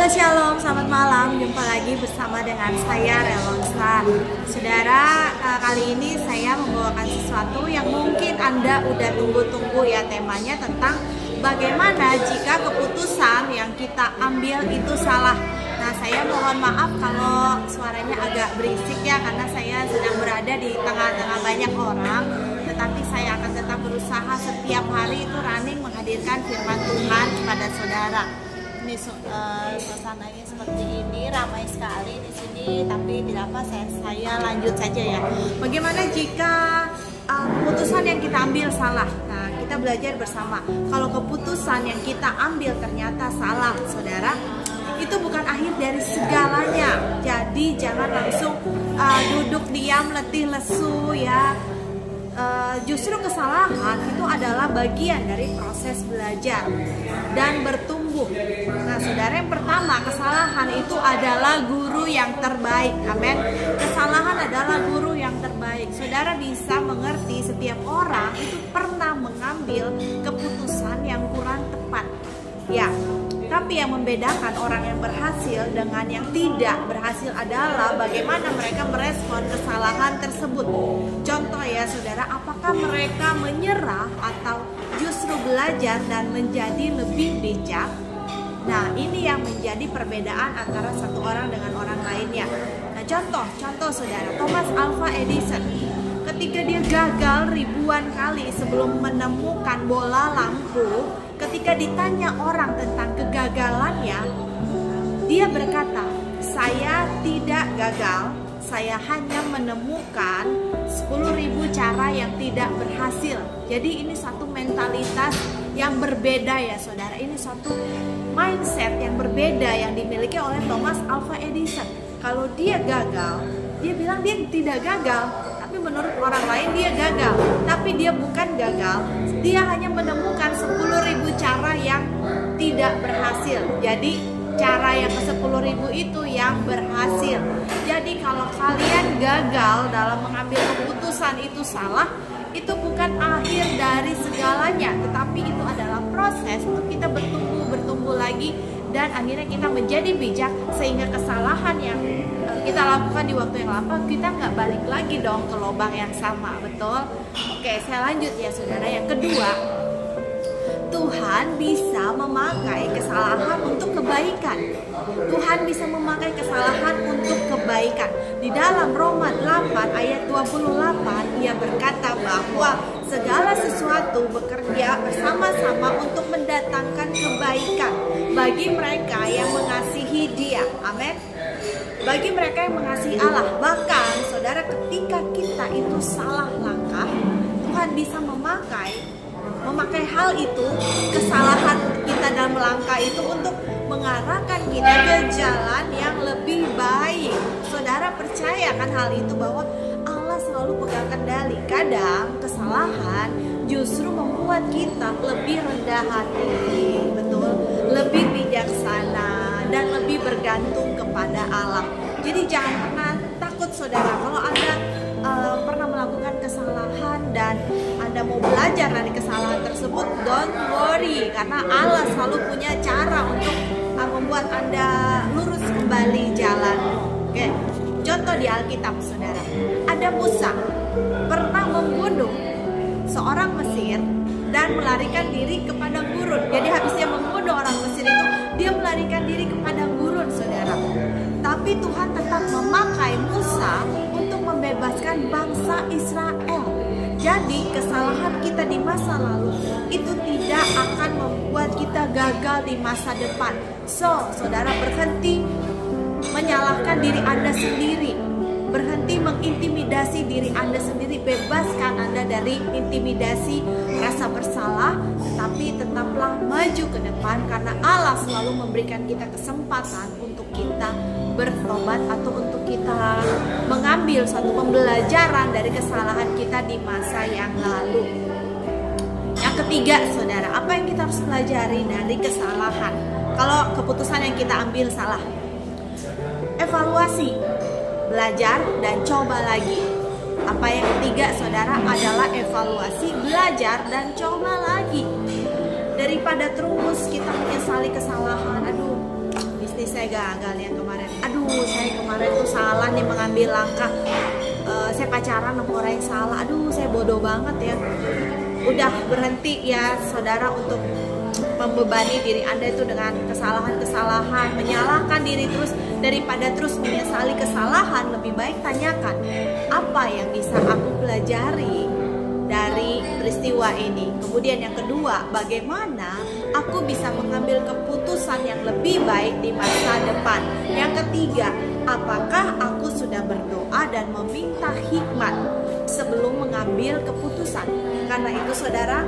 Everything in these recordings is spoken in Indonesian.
Halo Shalom, selamat malam. Jumpa lagi bersama dengan saya Relonstar. Saudara, kali ini saya membawakan sesuatu yang mungkin Anda udah tunggu-tunggu ya. Temanya tentang bagaimana jika keputusan yang kita ambil itu salah. Nah, saya mohon maaf kalau suaranya agak berisik ya, karena saya sedang berada di tengah-tengah banyak orang. Tetapi saya akan tetap berusaha setiap hari itu running menghadirkan firman Tuhan kepada saudara. Ini suasananya seperti ini, ramai sekali di sini, tapi tidak apa, saya lanjut saja ya. Bagaimana jika keputusan yang kita ambil salah? Nah, kita belajar bersama. Kalau keputusan yang kita ambil ternyata salah, saudara, itu bukan akhir dari segalanya. Jadi jangan langsung duduk diam, letih lesu ya. Justru kesalahan itu adalah bagian dari proses belajar dan bertumbuh. Nah, saudara, yang pertama, kesalahan itu adalah guru yang terbaik. Amin. Kesalahan adalah guru yang terbaik. Saudara bisa mengerti setiap orang itu pernah mengambil keputusan yang kurang tepat. Ya, tapi yang membedakan orang yang berhasil dengan yang tidak berhasil adalah bagaimana mereka merespon kesalahan tersebut. Contoh ya saudara, apakah mereka menyerah atau justru belajar dan menjadi lebih bijak? Nah, ini yang menjadi perbedaan antara satu orang dengan orang lainnya. Nah, contoh saudara, Thomas Alva Edison, ketika dia gagal ribuan kali sebelum menemukan bola lampu, ketika ditanya orang tentang kegagalannya, dia berkata, "Saya tidak gagal, saya hanya menemukan 10.000 cara yang tidak berhasil." Jadi ini satu mentalitas yang berbeda ya saudara. Ini suatu mindset yang berbeda yang dimiliki oleh Thomas Alva Edison. Kalau dia gagal, dia bilang dia tidak gagal, tapi menurut orang lain dia gagal. Tapi dia bukan gagal, dia hanya menemukan 10.000 cara yang tidak berhasil. Jadi cara yang ke-10.000 itu yang berhasil. Jadi kalau kalian gagal dalam mengambil keputusan itu salah, itu bukan akhir dari segalanya, tetapi itu adalah proses untuk kita bertumbuh lagi, dan akhirnya kita menjadi bijak, sehingga kesalahan yang kita lakukan di waktu yang lama, kita nggak balik lagi dong ke lubang yang sama, betul? Oke, saya lanjut ya saudara. Yang kedua, Tuhan bisa memakai kesalahan untuk kebaikan. Tuhan bisa memakai kesalahan untuk kebaikan. Di dalam Roma 8 ayat 28, ia berkata bahwa segala sesuatu bekerja bersama-sama untuk mendatangkan kebaikan bagi mereka yang mengasihi Dia. Amin. Bagi mereka yang mengasihi Allah. Bahkan saudara, ketika kita itu salah langkah, Tuhan bisa memakai hal itu, kesalahan kita dalam langkah itu, untuk mengarahkan kita ke jalan yang lebih baik. Saudara percaya kan hal itu, bahwa Allah selalu pegang kendali. Kadang kesalahan justru membuat kita lebih rendah hati, betul, lebih bijaksana dan lebih bergantung kepada Allah. Jadi jangan pernah takut saudara. Kalau Anda pernah melakukan kesalahan dan Anda mau belajar dari kesalahan tersebut, don't worry, karena Allah selalu punya cara untuk membuat Anda lurus kembali jalan. Oke, contoh di Alkitab saudara, ada Musa pernah membunuh seorang Mesir dan melarikan diri ke padang gurun. Jadi habis dia membunuh orang Mesir itu, dia melarikan diri ke padang gurun saudara. Tapi Tuhan tetap memakai Musa untuk membebaskan bangsa Israel. Jadi kesalahan kita di masa lalu itu tidak akan membuat kita gagal di masa depan. So, saudara, berhenti menyalahkan diri Anda sendiri. Berhenti mengintimidasi diri Anda sendiri. Bebaskan Anda dari intimidasi rasa bersalah, tapi tetaplah maju ke depan, karena Allah selalu memberikan kita kesempatan untuk kita bertobat atau untuk kita mengambil suatu pembelajaran dari kesalahan kita di masa yang lalu. Yang ketiga saudara, apa yang kita harus pelajari dari kesalahan kalau keputusan yang kita ambil salah? Evaluasi, belajar, dan coba lagi. Apa yang ketiga saudara adalah evaluasi, belajar, dan coba lagi. Daripada terus kita menyesali kesalahan, aduh bisnis saya gagal yang kemarin. Aduh, saya kemarin tuh salah nih mengambil langkah. Saya pacaran sama orang yang salah. Aduh, saya bodoh banget ya. Udah berhenti ya saudara untuk membebani diri Anda itu dengan kesalahan-kesalahan, menyalahkan diri terus. Daripada terus menyesali kesalahan, lebih baik tanyakan, apa yang bisa aku pelajari dari peristiwa ini. Kemudian yang kedua, bagaimana aku bisa mengambil keputusan yang lebih baik di masa depan. Yang ketiga, apakah aku sudah berdoa dan meminta hikmat sebelum mengambil keputusan. Karena itu saudara,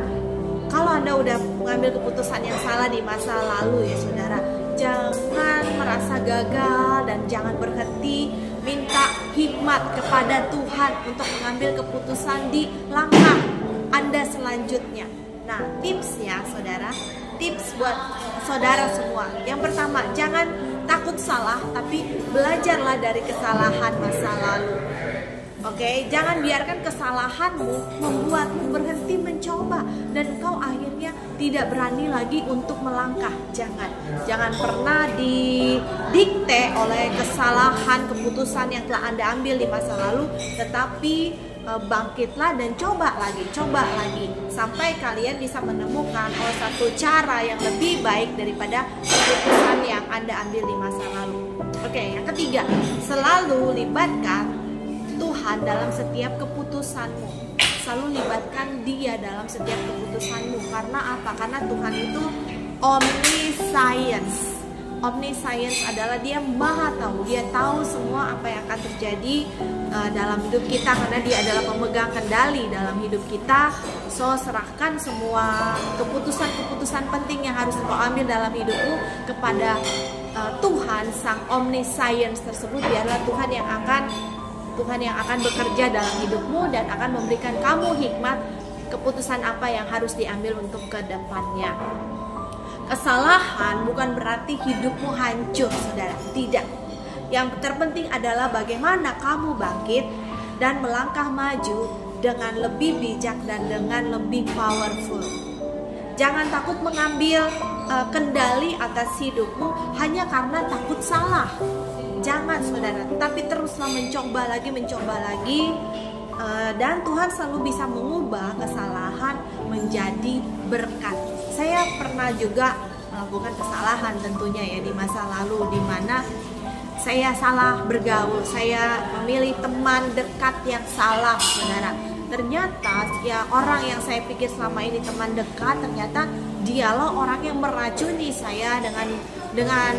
kalau Anda udah mengambil keputusan yang salah di masa lalu ya saudara, jangan merasa gagal dan jangan berhenti. Minta hikmat kepada Tuhan untuk mengambil keputusan di langkah Anda selanjutnya. Nah, tipsnya saudara, tips buat saudara semua. Yang pertama, jangan takut salah, tapi belajarlah dari kesalahan masa lalu. Oke, jangan biarkan kesalahanmu membuatmu berhenti mencoba dan engkau akhirnya tidak berani lagi untuk melangkah. Jangan pernah didikte oleh kesalahan keputusan yang telah Anda ambil di masa lalu, tetapi bangkitlah dan coba lagi sampai kalian bisa menemukan satu cara yang lebih baik daripada keputusan yang Anda ambil di masa lalu. Oke, yang ketiga, selalu libatkan Tuhan dalam setiap keputusanmu. Selalu libatkan Dia dalam setiap keputusanmu. Karena apa? Karena Tuhan itu omniscience. Omniscience adalah Dia maha tahu. Dia tahu semua apa yang akan terjadi dalam hidup kita, karena Dia adalah pemegang kendali dalam hidup kita. So, serahkan semua keputusan-keputusan penting yang harus kau ambil dalam hidupmu kepada Tuhan, Sang Omniscience tersebut. Biarlah Tuhan yang akan bekerja dalam hidupmu dan akan memberikan kamu hikmat keputusan apa yang harus diambil untuk ke depannya. Kesalahan bukan berarti hidupmu hancur, saudara. Tidak. Yang terpenting adalah bagaimana kamu bangkit dan melangkah maju dengan lebih bijak dan dengan lebih powerful. Jangan takut mengambil kendali atas hidupmu hanya karena takut salah. Jangan saudara, tapi teruslah mencoba lagi, dan Tuhan selalu bisa mengubah kesalahan menjadi berkat. Saya pernah juga melakukan kesalahan tentunya ya di masa lalu, di mana saya salah bergaul, saya memilih teman dekat yang salah saudara. Ternyata ya orang yang saya pikir selama ini teman dekat, ternyata dialah orang yang meracuni saya dengan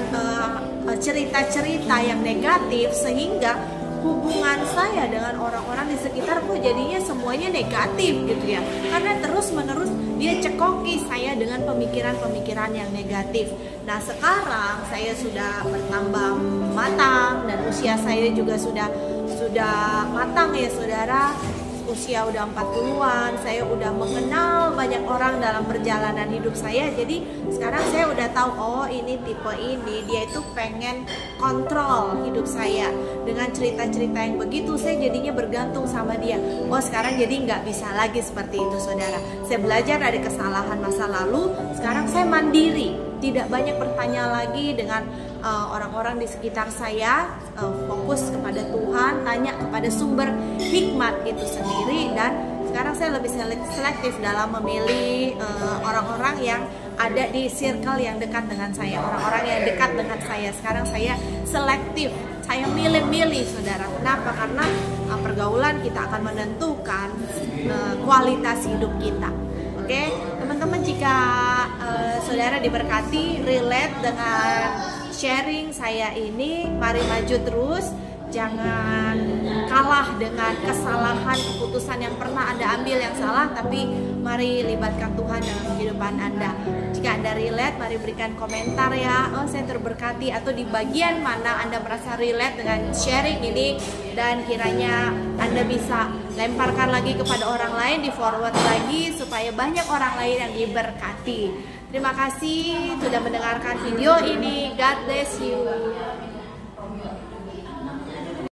cerita-cerita yang negatif, sehingga hubungan saya dengan orang-orang di sekitar kok jadinya semuanya negatif gitu ya. Karena terus-menerus dia cekoki saya dengan pemikiran-pemikiran yang negatif. Nah, sekarang saya sudah bertambah matang dan usia saya juga sudah matang ya saudara. Usia udah 40-an, saya udah mengenal banyak orang dalam perjalanan hidup saya. Jadi sekarang saya udah tahu, oh ini tipe ini, dia itu pengen kontrol hidup saya. Dengan cerita-cerita yang begitu, saya jadinya bergantung sama dia. Oh sekarang jadi nggak bisa lagi seperti itu saudara. Saya belajar dari kesalahan masa lalu, sekarang saya mandiri. Tidak banyak bertanya lagi dengan orang-orang di sekitar saya, fokus kepada Tuhan, tanya kepada sumber hikmat itu sendiri. Dan sekarang saya lebih selektif dalam memilih orang-orang yang ada di circle yang dekat dengan saya, orang-orang yang dekat dengan saya. Sekarang saya selektif, saya milih-milih saudara. Kenapa? Karena pergaulan kita akan menentukan kualitas hidup kita. Oke, teman-teman, jika saudara diberkati, relate dengan sharing saya ini, mari maju terus. Jangan kalah dengan kesalahan keputusan yang pernah Anda ambil yang salah, tapi mari libatkan Tuhan dalam kehidupan Anda. Jika Anda relate, mari berikan komentar ya, oh saya terberkati, atau di bagian mana Anda merasa relate dengan sharing ini, dan kiranya Anda bisa lemparkan lagi kepada orang lain, di forward lagi supaya banyak orang lain yang diberkati. Terima kasih sudah mendengarkan video ini. God bless you.